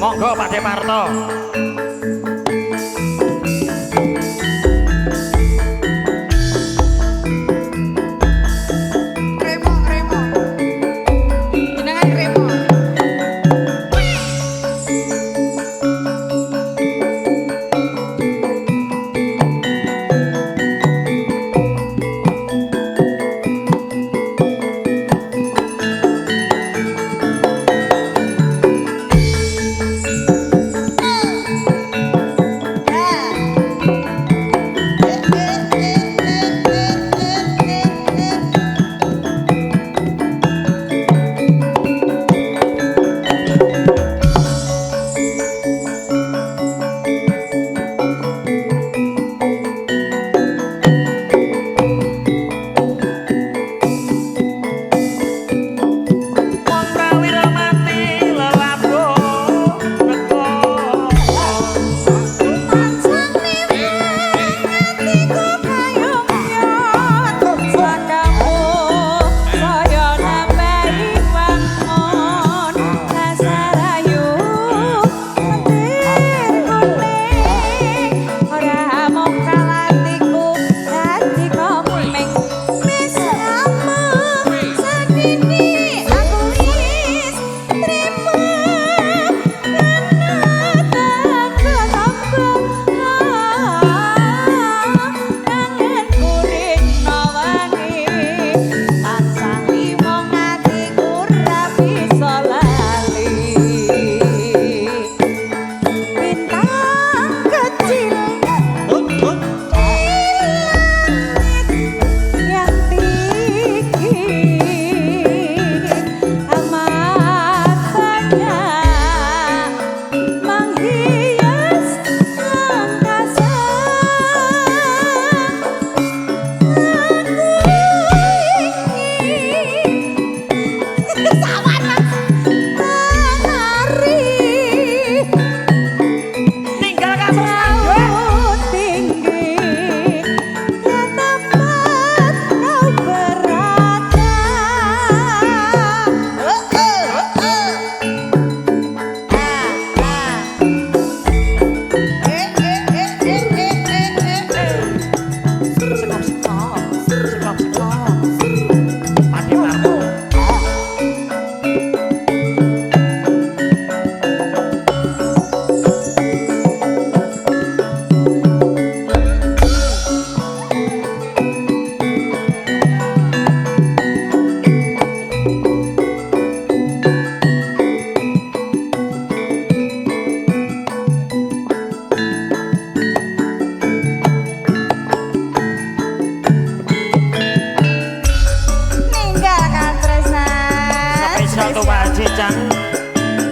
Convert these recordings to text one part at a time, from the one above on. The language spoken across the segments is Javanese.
Monggo Pak Departo.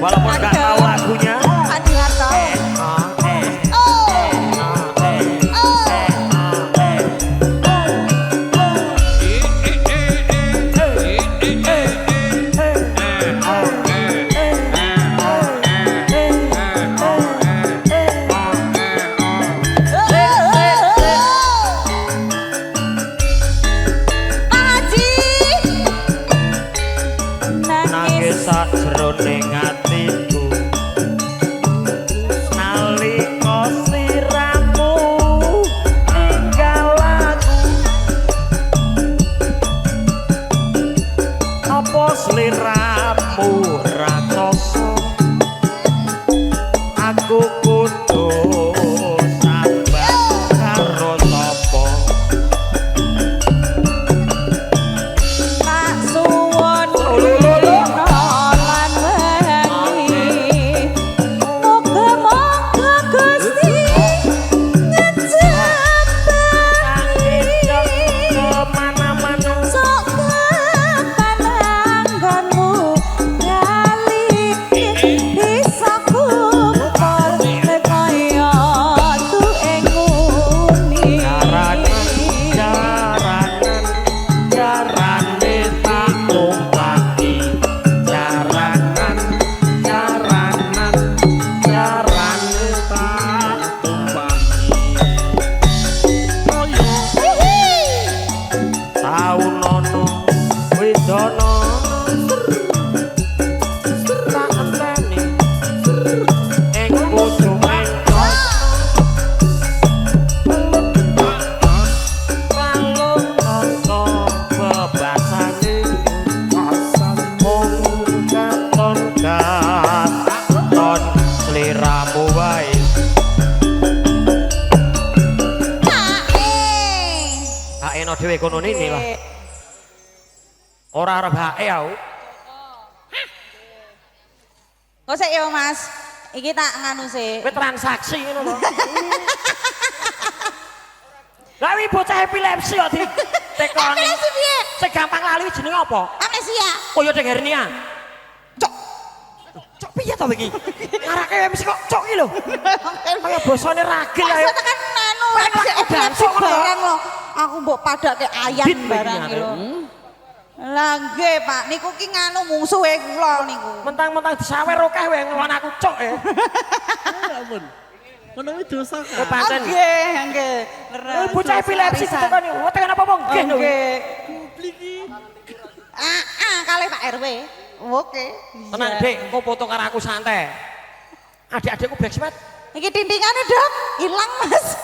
Walaupun nggak tahu lagunya. Sakjroning atiku nalika sliramu ninggal aku apa sliramu rakoso aku kudu sabar karo sapa tak suwon Widono tak enteni kono ini lah. Ora arep hake aku. Kok sik ya Mas. Iki tak nganu sih. Kowe transaksi ngono lho. Lah wi bocah epilepsi kok di tekoni. Epilepsi piye? Sing gampang lali jenenge apa? Amnesia. Koyo deng hernia. Cok. Cok piye to iki? Ngarake mesti kok cok iki lho. Kaya bosone ragil ae. Maksudnya kan anu epilepsi barang lho. Aku mbok padake ayam barang iki lho. Lah nggih Pak, niku ki nganu mungsuhe kula niku. Mentang-mentang disawer akeh wae ngelon aku cok ya. Ampun. Ngono kuwi dosa Oh kan. pancen. Nggih. Bocah epilepsi tekan yo. Tekan apa nggih lho. Nggih. Publik iki. Kalih Pak RW. Oke. Tenang Dik, engko foto karo aku santai. Adik-adikku blacksmith. Iki tintingane, Dok. Ilang, Mas.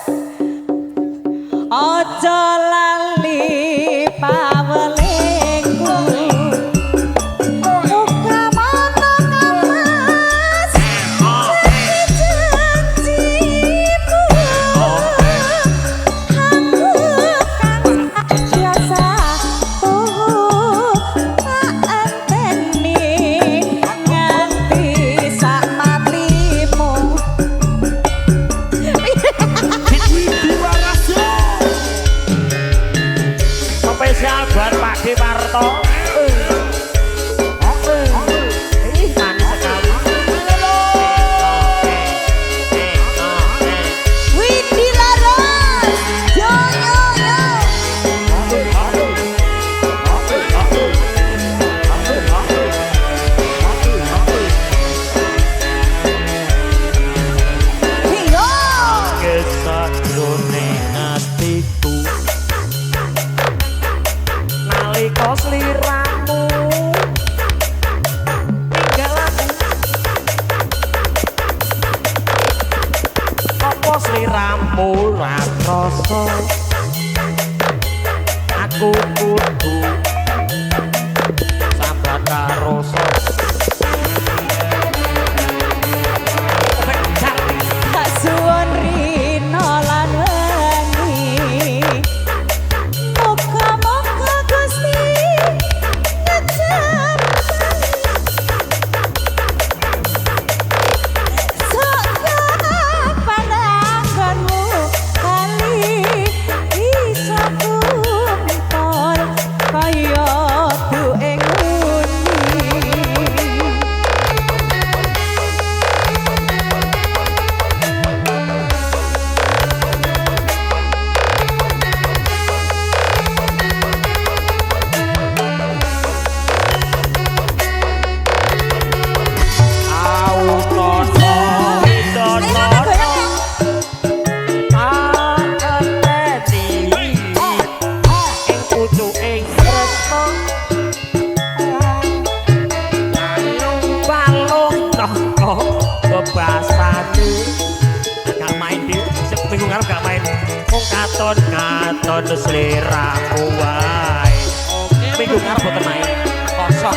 Aja lali pawelingku. Muga mono kamas. Janji-janjimu. Aku kan biasa. Tak enteni nganti sak matimu. Spesial buat Pak Departo. Ini manis sekali. Widi Laras, yo yo yo. Yo. Kisah jroning atiku. Nalika sliramu tinggal aku. Apa sliramu ra krasa? Aku kudu sambat karo Kasuwun rino lan wengi. Muga-muga Gusti ngejam. Sok kapan anggonmu kali iso kumpul kaya dueng uni. Katon seliramu wae. Minggu ngarep boten main. Kosong.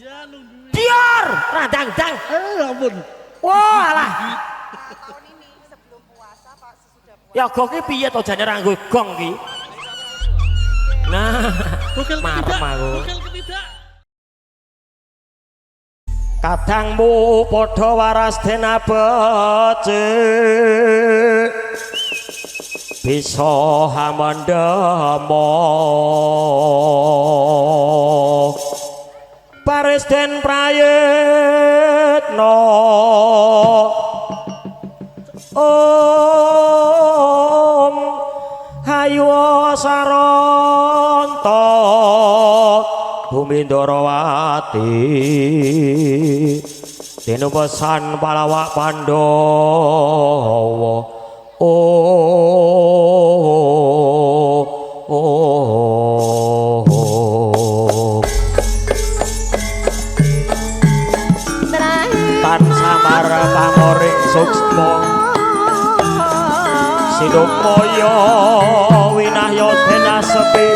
Ya nunggu. Dior, radang-dang. Ampun. Wah, alah. Ya gong ki piye to jane ra nggo gong ki? Nah, marem aku. Ketidak. Kadangmu padha waras denabece. Bisa hamandama. Paris den prayitna. Om Hayu Saranta Bumi Ndarawati Dinupesan Palawak Pandhawa. Oh suksma Sidukmaya winahya denasepi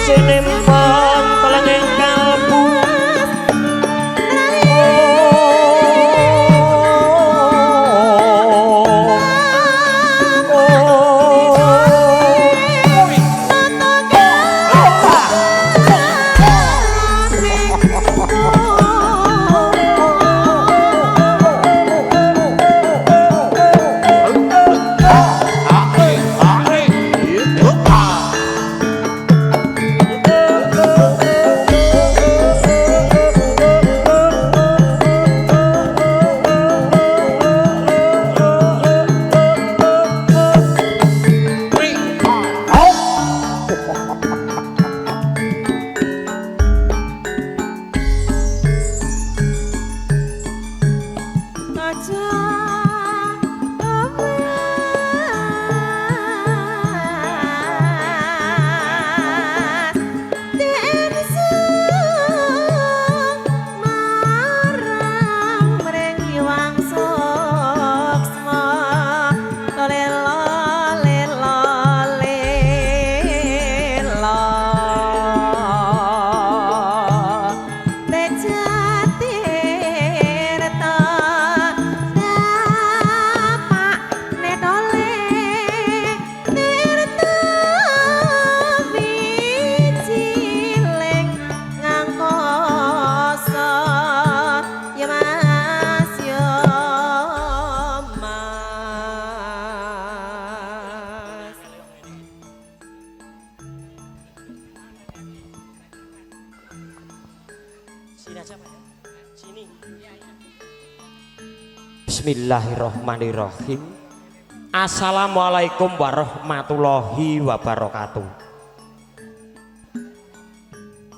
Sinempang telenging kalbu Bismillahirrahmanirrahim. Assalamualaikum warahmatullahi wabarakatuh.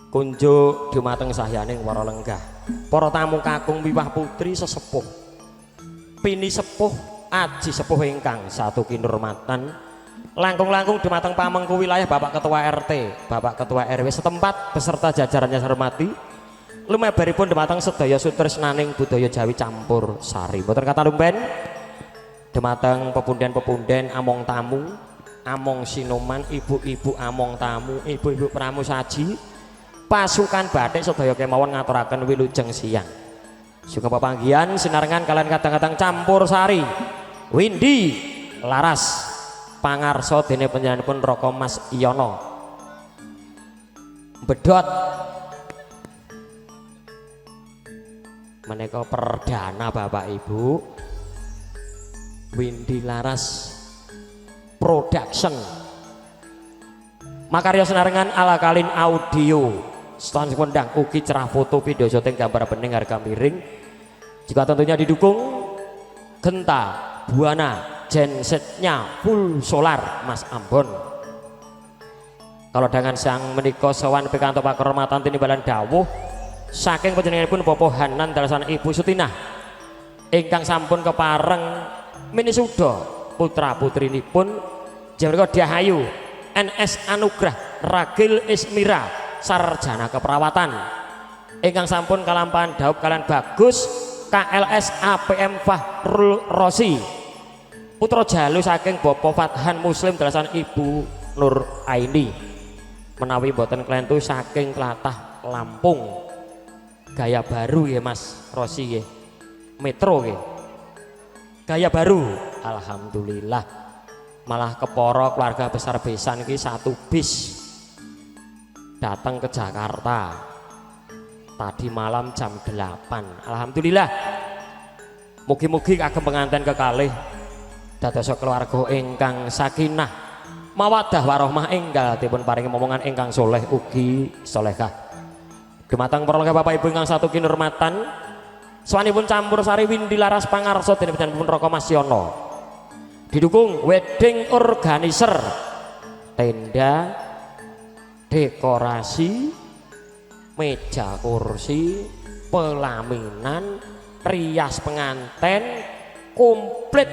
Kunjuk dumateng sahyaning para lenggah, para tamu kakung miwah putri sesepuh, pini sepuh, aji sepuh ingkang satu kinurmatan, langkung-langkung dumateng pamengku wilayah Bapak Ketua RT, Bapak Ketua RW setempat beserta jajarannya saya hormati. Lumebaripun dumateng sedaya sutresnaning budaya Jawi campur sari. Mboten kata lumben dumateng pepunden-pepunden among tamu, among sinoman, ibu-ibu among tamu, ibu-ibu pramusaji, pasukan batik sedaya kemawon ngaturaken wilujeng siang. Sugeng pepanggihan sinarengan kalian kadang-kadang campur sari. Windy laras pangarsa dene panjenenganipun Raka Mas Iyono. Bedhot menika perdana Bapak Ibu Windy Laras Production makarya senarengan ala kalin audio stand kondang ugi cerah foto video syuting gambar bening harga miring juga tentunya didukung Genta Buana gensetnya full solar Mas Ambon. Kalau dengan sang menika sawan pikantuk pakurmatan tinimbalan dawuh saking panjenenganipun Bapak Hanan dalasan Ibu Sutinah ingkang sampun kepareng minisuda putra putrinipun jamenika Diahayu NS Anugrah Ragil Ismira sarjana keperawatan ingkang sampun kalampahan dhaup kalian bagus KLS APM Fahrul Rosi putra jalu saking Bapak Fathan Muslim dalasan Ibu Nur Aini menawi boten klentu saking Tlatah Lampung gaya baru ya Mas Rosi ya metro ya gaya baru alhamdulillah malah keporo keluarga besar besan ki satu bis datang ke Jakarta tadi malam jam 8 alhamdulillah mugi-mugi kagem pengantin kekalih dados keluarga ingkang sakinah mawaddah warahmah enggal dipun paringi momongan ingkang soleh ugi solehah. Dumateng para Bapak Ibu ingkang satu kinurmatan swanipun campur sari Windy Laras pangarsa dening panjenenganipun Raka Mas Yono didukung wedding organizer tenda dekorasi meja kursi pelaminan rias penganten komplit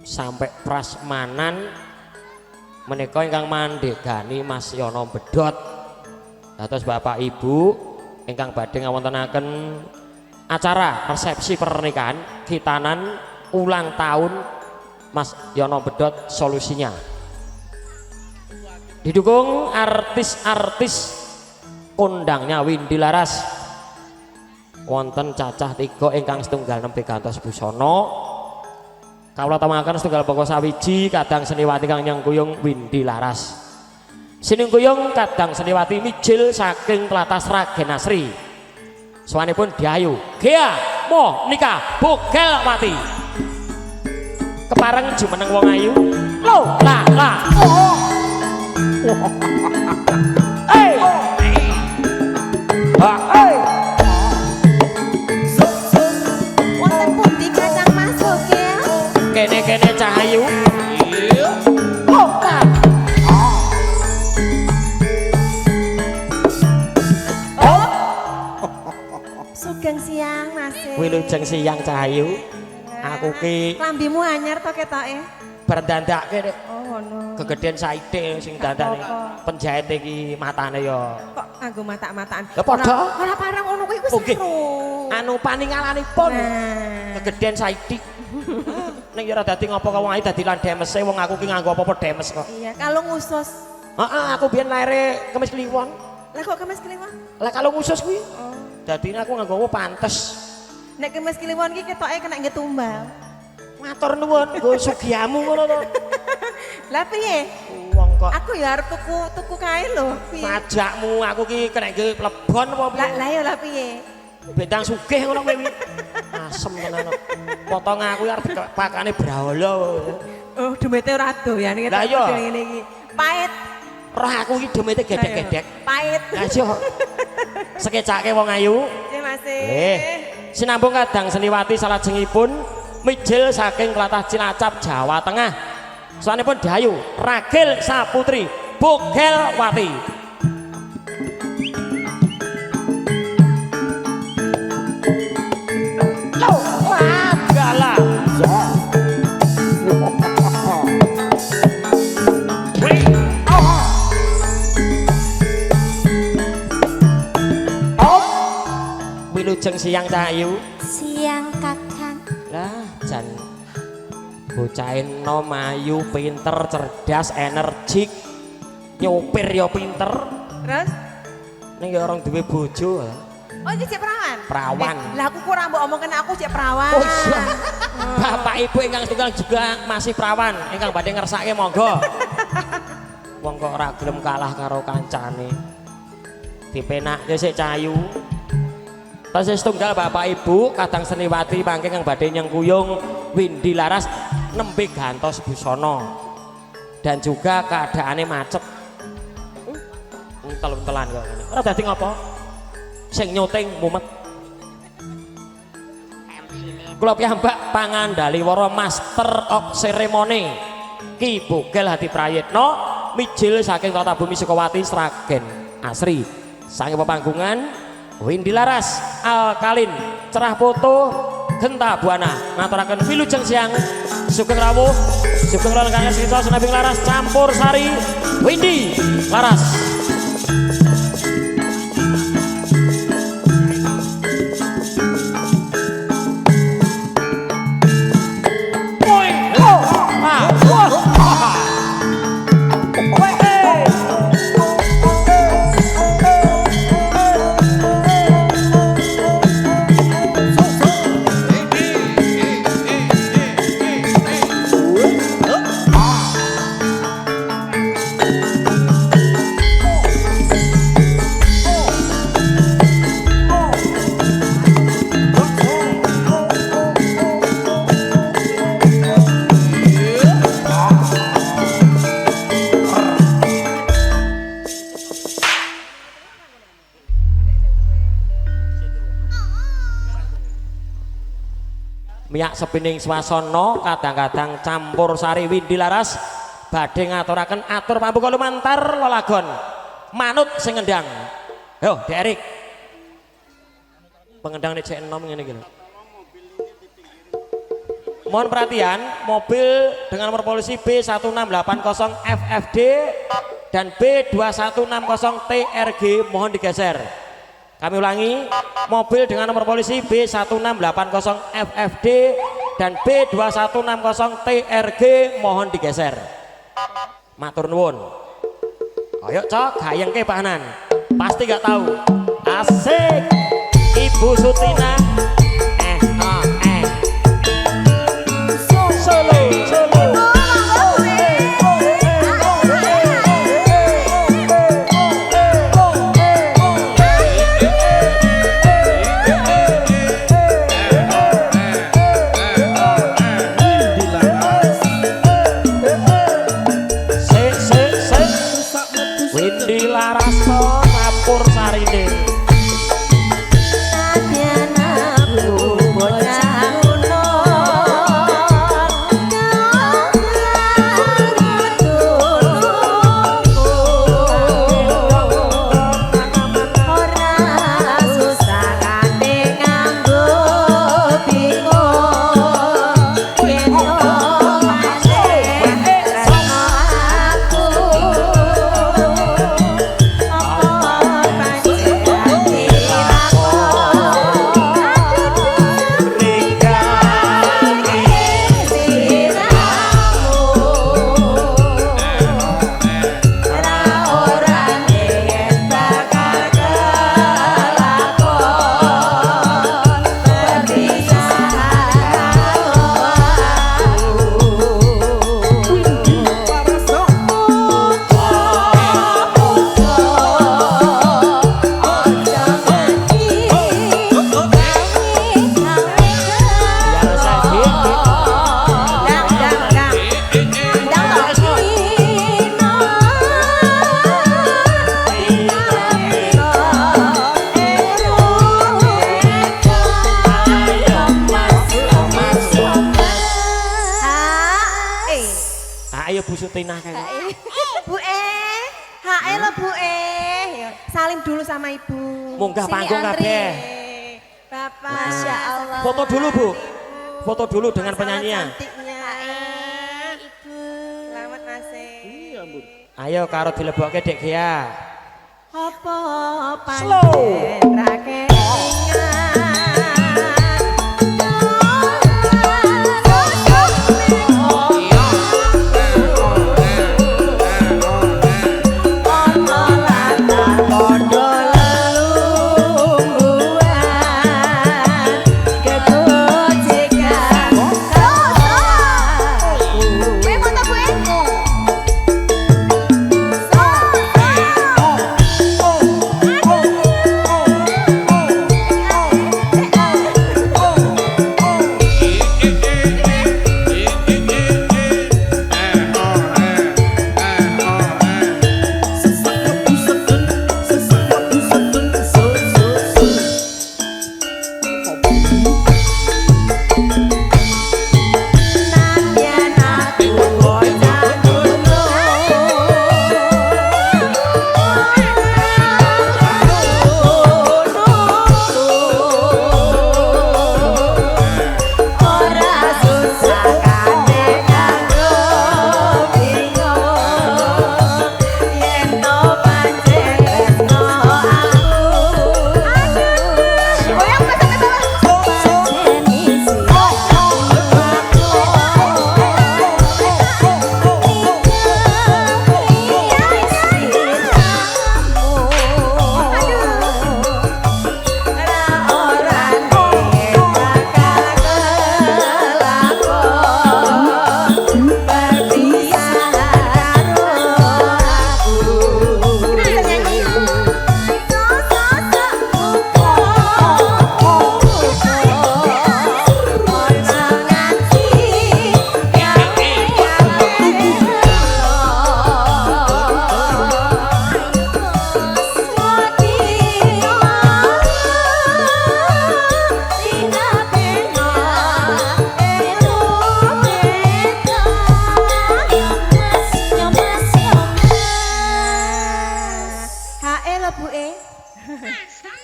sampai prasmanan menika ingkang mandhegani Mas Yono Bedot. Dados Bapak Ibu ingkang badhe ngawontenaken acara resepsi pernikahan khitanan ulang tahun Mas Yono Bedot solusinya. Didukung artis-artis kondangnya Windy Laras. Wonten cacah 3 ingkang setunggal nembe gantos busana. Kawula tamahaken setunggal pokok sawiji kadang seniwati kang nyengkuyung Windy Laras. Sinengkuyung kadang seniwati mijil saking tlatah Sragen Asri. Sawanipun Diayu Gea Monika Bogelwati. Kepareng jumeneng wong ayu. Lo la la. Hey. Hey. Wonten pundi Kacang Mas Bogel? Kene-kene Cahayu. Sugeng siang Mas. Wilujeng siang Cahayu. Aku ki Klambimu anyar to ketoke? berdandake Dek. Oh ngono. Kegedean saite sing dandane. Penjahit iki matane ya. Kok nganggo mata-mataan? Lah padha. Ora parang ngono kuwi wis Oke. seru. Anu paningalanipun. Nah. Kegedean saiti. Ning ya ora dadi ngopo kok wong ae dadi lan demese wong aku ki nganggo apa-apa demes kok. Iya, kalung usus. Heeh, aku biyen laire Kemis Kliwon. Lah kok kemis kliwon? Lah kalung usus kuwi. Oh. Dadine aku nganggo apa pantes. Nek kemis kliwon ki ketoke kena nggih tumbal. Matur nuwun, nggo sugihamu ngono to. Lah piye? Wong kok Aku ya arep tuku kae lho. Piye? pajakmu aku ki kena nggo plebon apa piye? Lah ya lah piye? Bentang sugih ngono kowe. Asem tenan. Potong aku arep pakane brahala. Oh, demete ora doyan iki. Lah iya. Ngene iki. Pait, Roh aku ki demete gedek-gedek. pait. Lah iya. Sekecake wong ayu. Nggih, Mas. Sinambung kadang seniwati salajengipun mijil saking tlatah Cilacap Jawa Tengah. Sawanipun Dayu Ragil Saputri Bogelwati. Loh, wagala. Wilujeng siang Cahayu. Siang Kakang. Lah jan bocah enom ayu pinter cerdas energik nyopir ya pinter Terus? ning ya orang duwe bojo Oh, iki cek perawan. Perawan. Lah aku kurang mbok omongken aku cek perawan. oh iya bapak ibu ingkang setunggal juga masih perawan ingkang badhe ngersake monggo wong kok ora gelem kalah karo kancane dipenakke sik Cahayu. Tasih setunggal bapak ibu kadang seniwati mangke kang badhe nyengkuyung Windy Laras nembe gantos busana dan juga keadaannya macet entel-entelan kok ngene. Ora dadi ngopo? Sing nyuting mumet. Kula piyambak pangandali wara Master of Ceremony Ki Bogel Hadi Prayitno mijil saking Kota Bumi Sukawati Sragen Asri. Sange pepanggungan Windy Laras Alkalin Cerah Foto Genta Buana ngaturaken wilujeng siang sugeng rawuh sugeng lelengkang cerita Senabing Laras campur sari Windy Laras. Miyak sepining swasana kadang-kadang campur sari Windy Laras badhe ngaturaken atur pambuka lumantar lelagon manut sing ngendang. Yo, Dek Erik. Pengendang nek cek enom ngene iki lho. mohon perhatian, mobil dengan nomor polisi B1680 FFD dan B2160 TRG mohon digeser. Kami ulangi, mobil dengan nomor polisi B1680 FFD dan B2160 TRG mohon digeser. Matur nuwun. Ayo cok, gayeng ke Pak Hanan. Pasti gak tahu. Asik. Ibu Sutina. Solo, solo. Windy Larasto Campur Sarine. Ayo Bu Sutina kan. Bu hae lo Bu ya, salim dulu sama Ibu. Munggah Sini panggung antri. kabeh. Bapak. Masya Allah. Foto dulu Bu. Foto dulu dengan penyanyian. Cantiknya. Ibu. Selamat Mas. Iya, Bun. Ayo karo dilebokke Dek Gia. Apa Slow. pancen ra kelingan.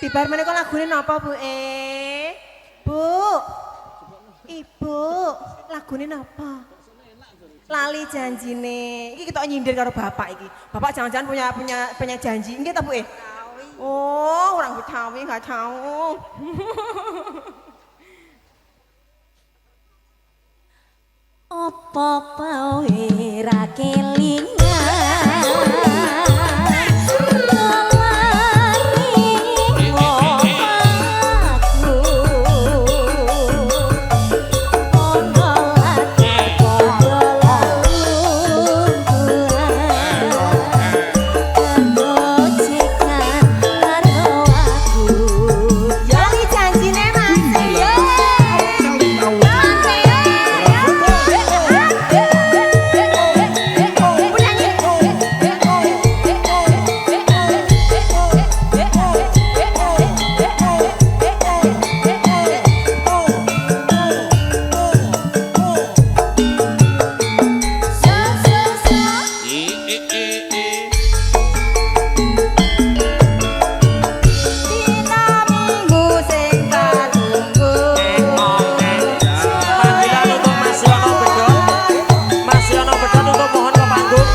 Bibar meneh kok lagune napa Bu? Bu. Ibu, lagune napa? Lali janjine. Iki kita nyindir karo bapak iki. Bapak jangan-jangan punya janji. Nggih ta, Bu? Oh, orang Betawi enggak tahu. Apa kowe ra kelingan Lali janjine Mas. Panggilan untuk Mas Yono Bedol. Mas Yono Bedol untuk mohon ke panggung.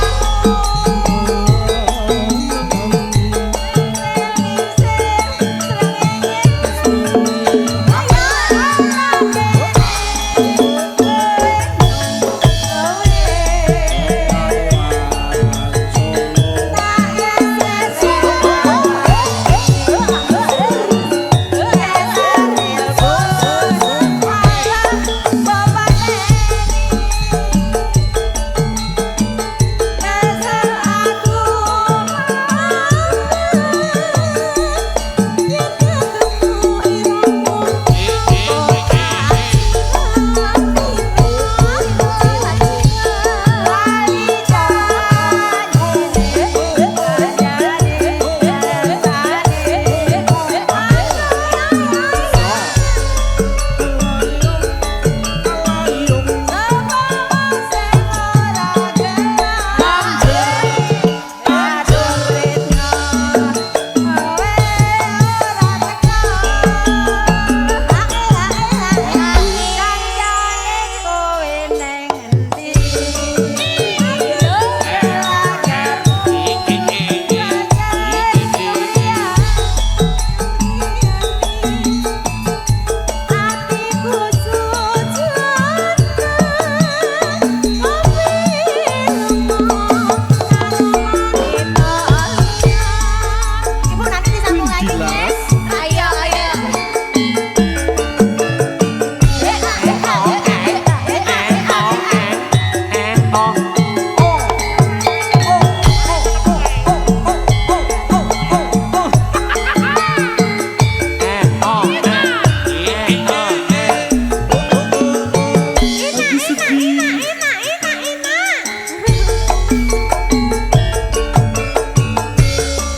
Ibu nanti disambung lagi, Mas. Ayo, ayo.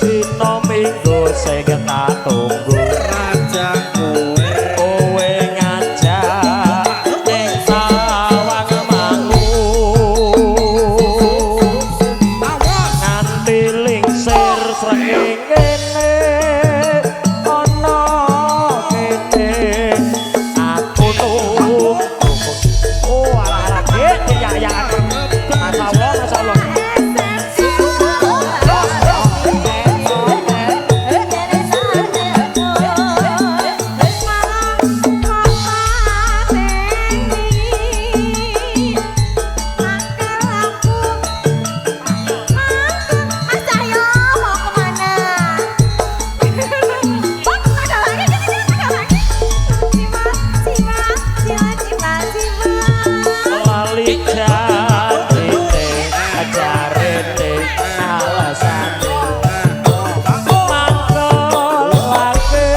Dino minggu sing tak tunggu. Raja kowe. Kowe ngajak ning sawang mangu. Nganti lingsir srengenge ana kene aku nunggu. Oh alah-alah gede ya. Masyaallah, masyaallah. Mas Cahyo mau kemana? Lali janjine ajarene alasane mangkel lake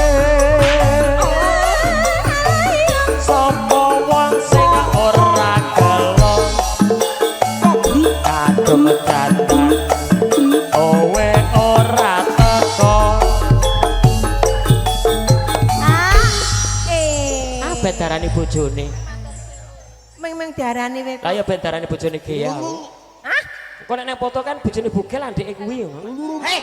sapa wong sing ora gelo kadung datang kowe ora teko ben darani bojone Meng diarani kowe. lah ya ben darani bojone Gea Hah? kok nek nang foto kan bojone Bugel andike kuwi Hei,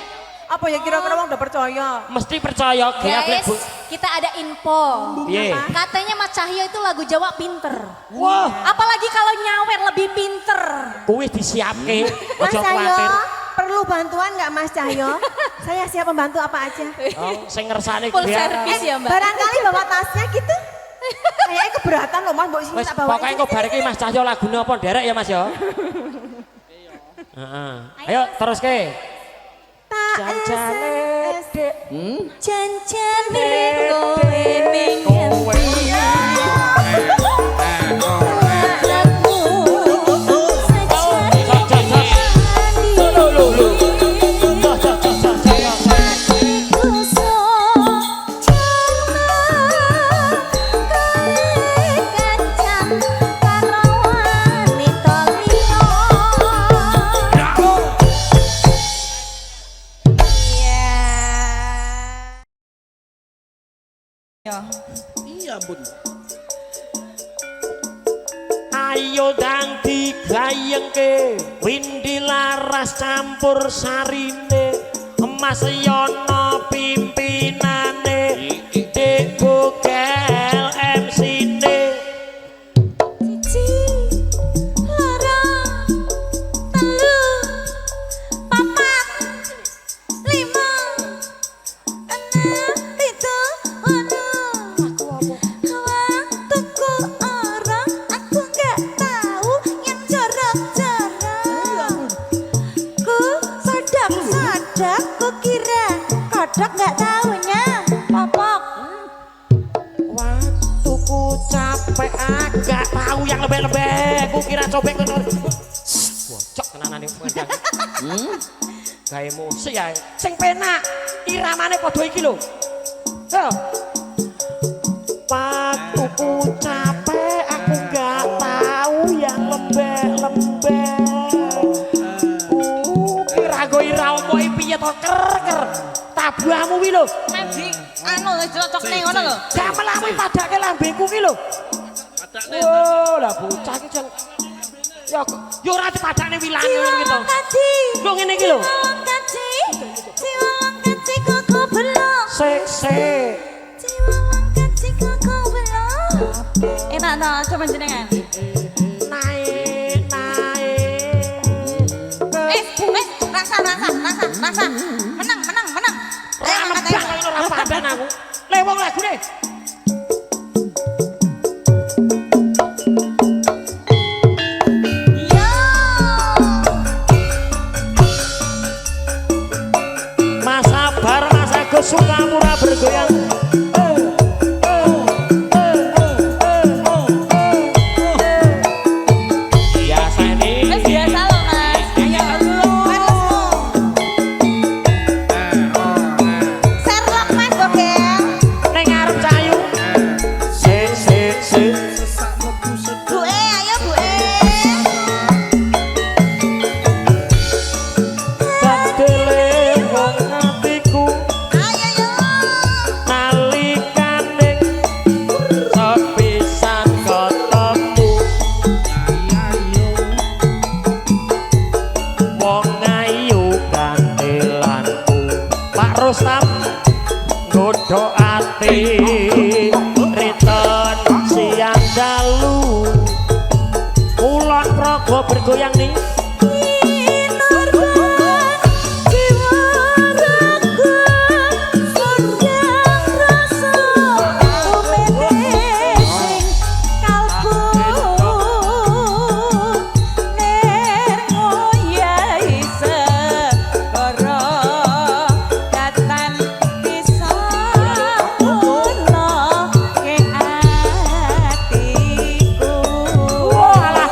Apa ya kira-kira wong udah percaya? Mesti percaya ge aku lek Guys, kita ada info. Piye? Katanya Mas Cahyo itu lagu Jawa pinter. Wah, Apalagi kalau nyawer lebih pinter. kuwi disiapke, Mas aja Cahyo, kuwatir. perlu bantuan nggak Mas Cahyo? Saya siap membantu apa aja. Oh, sing ngersane Full kuwi. service ya Mbak. Barangkali bawa tasnya gitu. Kayaknya keberatan loh Mas, mbok sini Wis tak bawa. pokoke engko bareng iki Mas Cahyo lagune apa nderek ya Mas ya. Heeh. Ayo teruske. Jancane Dek. Jancane kowe ning Kowe. Iya, Bun. Ayo dang digayengke windi laras campur sarine emas yono pimpinane Dek Bugel MC-ne Kodok nggak taunya popok. waktuku capek agak tahu yang lebih-lebih ku kira cobek bocok tenanan yang pengendang gawe musik ya sing penak iramane padha iki lho yo waktuku capek aku nggak tahu yang lembek-lembek kira go ira omoke piye to ker tabuhmu kuwi lho Mendi anu cocokne ngono lho. gak melawi padake lambeku ki lho Padakne. oh lah bocah iki jan yo ora dipadakne wilane ngono ki to lho ngene iki lho sik Enak no, coba jenengan. naik Rasa. Menang. Ayo angkat ayo. Rambang ora padan aku. Le wong lagune. Yo. Mas Sabar, Mas Agus Sukamura bergoyang. Biasa ini. Biasa loh Mas. Ayo Serlok Mas Bogel. neng arep cayu. Sik. Bu ayo Bu Dadele wong atiku Ayo yo. nalikane sepisan ketemu wong ayu kantelanku Pak Rustam nggodho ati riton siang dalu ulon praga bergoyang nih walah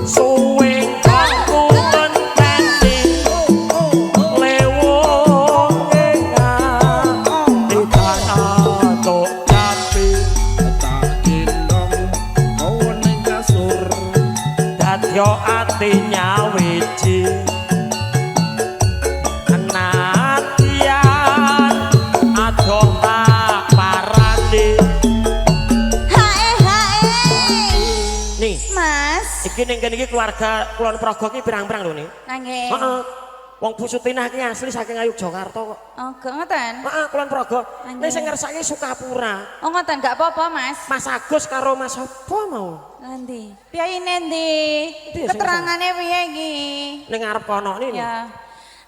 suwe aku menteni lewong engkang ditanato capi Tak gendong kau ning kasur. dadya atinya wiji Natian adoh tak parani nih Mas. iki ning kene iki keluarga Kulon Progo iki pirang-pirang lho nih Nangge. heeh Wong Bu Sutinah ki asli saking Ayuk Jakarta kok. Oh, gak ngoten. Heeh, Kulon Progo. Anjir. Nek sing ngersake Sukapura. Oh, ngoten gak apa-apa, Mas. Mas Agus karo Mas apa mau? Nanti. Piyaine ndi? Ndi sing Keterangane piye iki? Ning ngarep kono ini. Ya.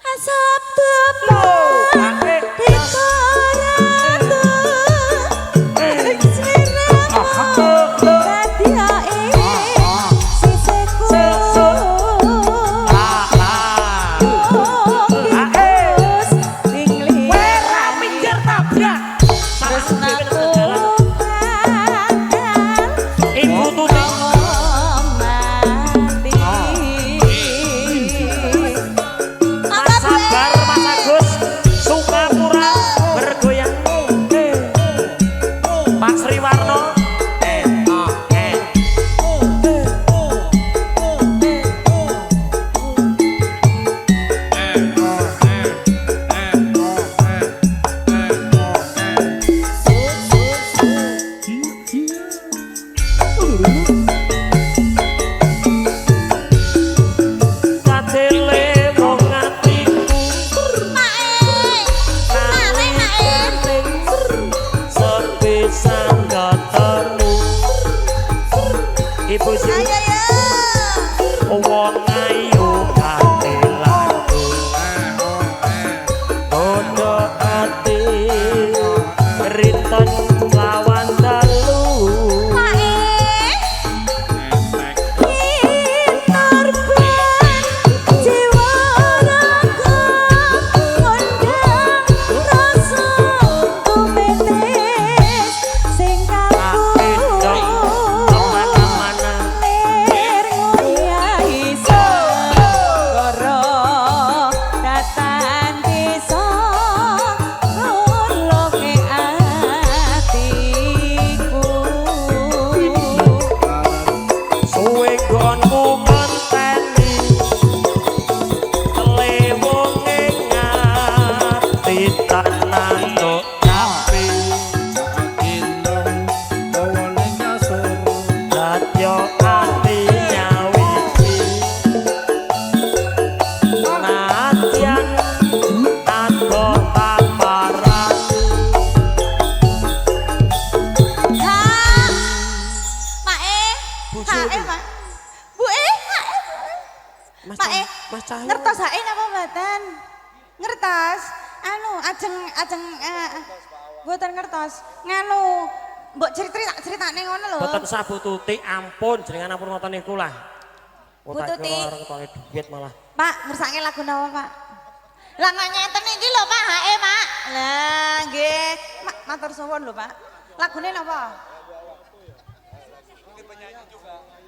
Asap depan di koratu. Ibu sing wong ayu katelanku dodo ati rinten lawan dalu Ngertos hae napa mboten? Ngertos. Anu ajeng mboten ngertos. Nganu mbok critakne ngono lho. boten sabu tutik ampun jenengan ampun ngoten niku lah. Bu Tuti. Ketone duit malah. Pak, ngersake lagu napa, Pak? Lah nggak nyeten iki lho, Pak, hae, Pak. Lah nggih, matur suwun lho, Pak. Lagune napa?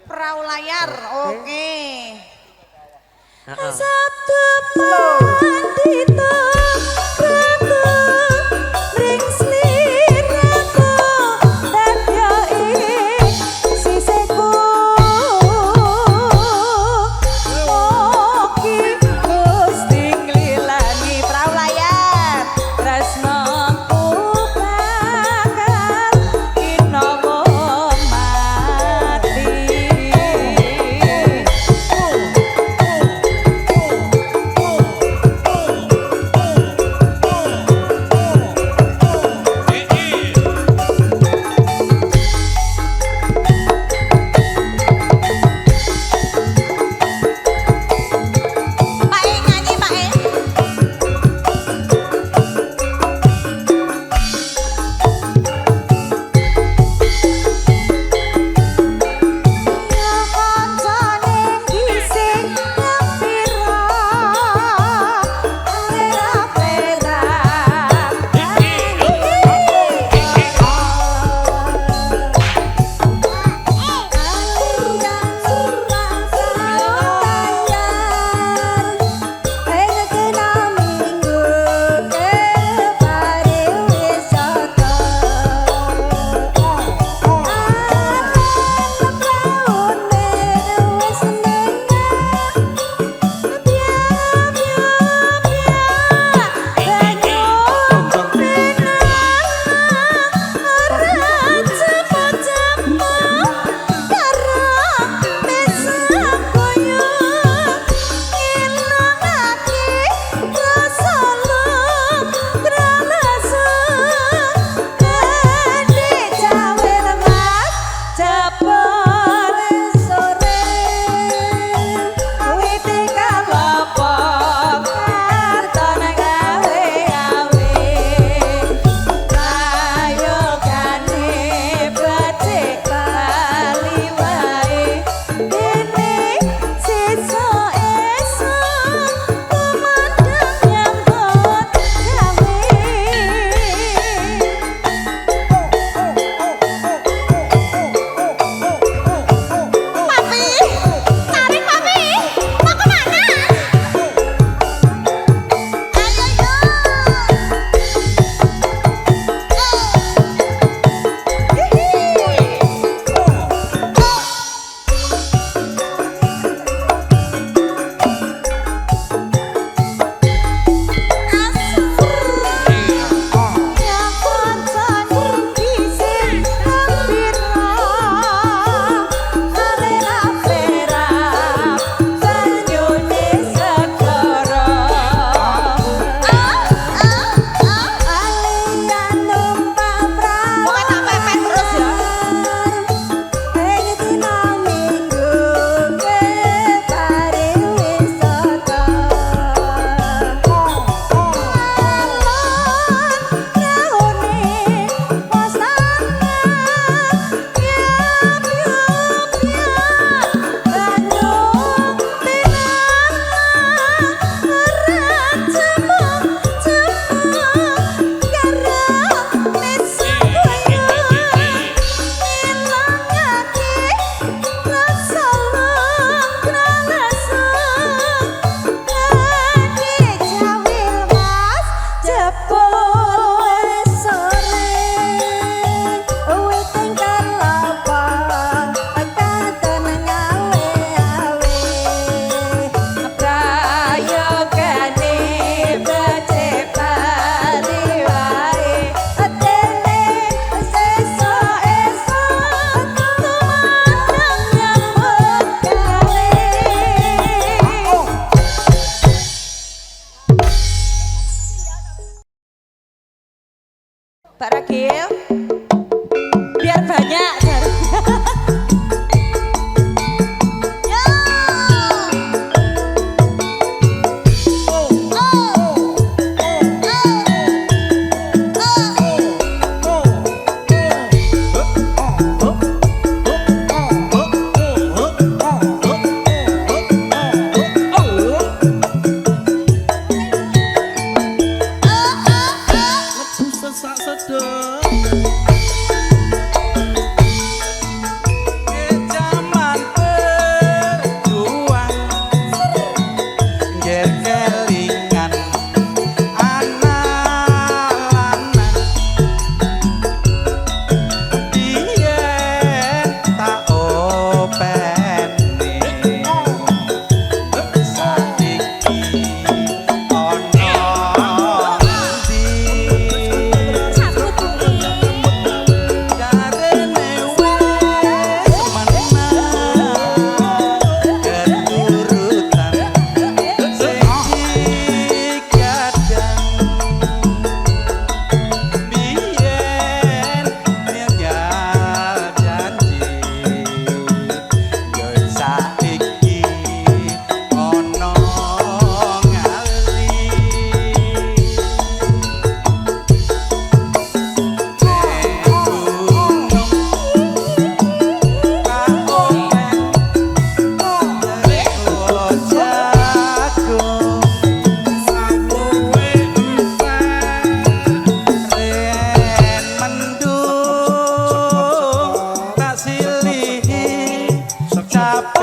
Perahu layar. Oke. Asap depan di tengah ring sliraku dan yoi sisiku moki gusti nglilani perahu layar tresnoku bakal kinowo mati.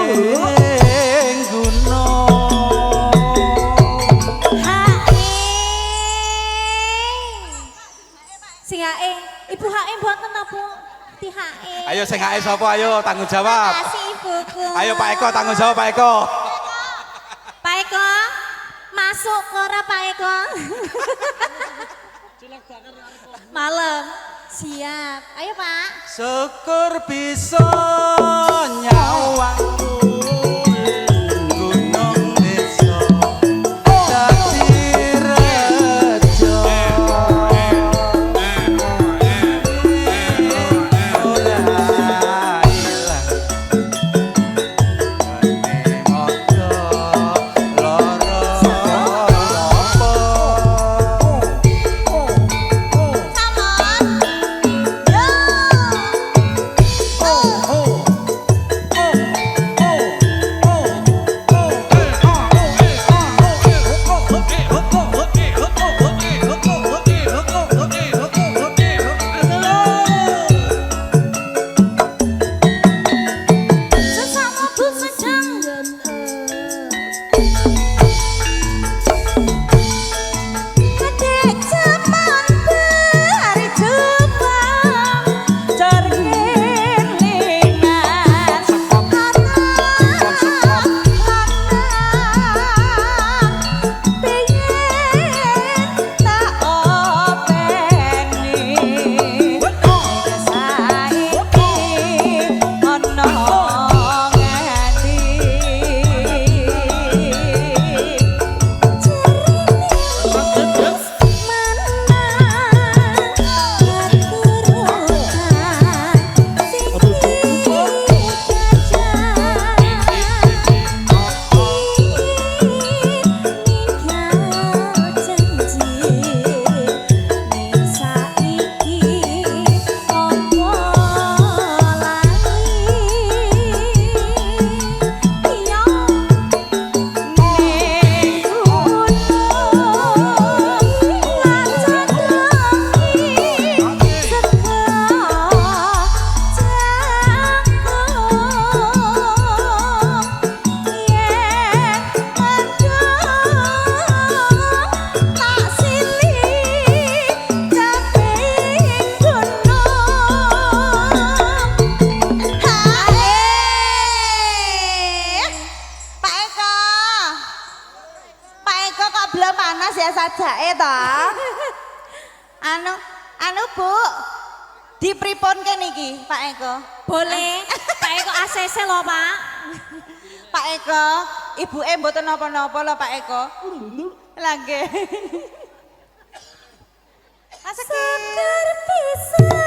Sing hae, Ibu hae mboten napa? Di hae. Ayo sing hae sapa ayo tanggung jawab. Makasih Ibuku. Ayo Pak Eko tanggung jawab Pak Eko. Pak Eko, masuk ke ora Pak Eko? Malam, siap. Ayo Pak. Syukur bisa nyawang gunung desa dadi rejo. Ora ilang ngene modo lara apa. Sesama pun sedang Kadek zaman hari jepang Terkelingan Pengen tak openi Saiki ono ngendi panas ya sajake toh. Anu Bu, dipriponke niki Pak Eko? Boleh. Pak Eko ACC lho, Pak. Pak Eko, ibuke mboten napa-napa lho Pak Eko. Lah nggih. Seger bisa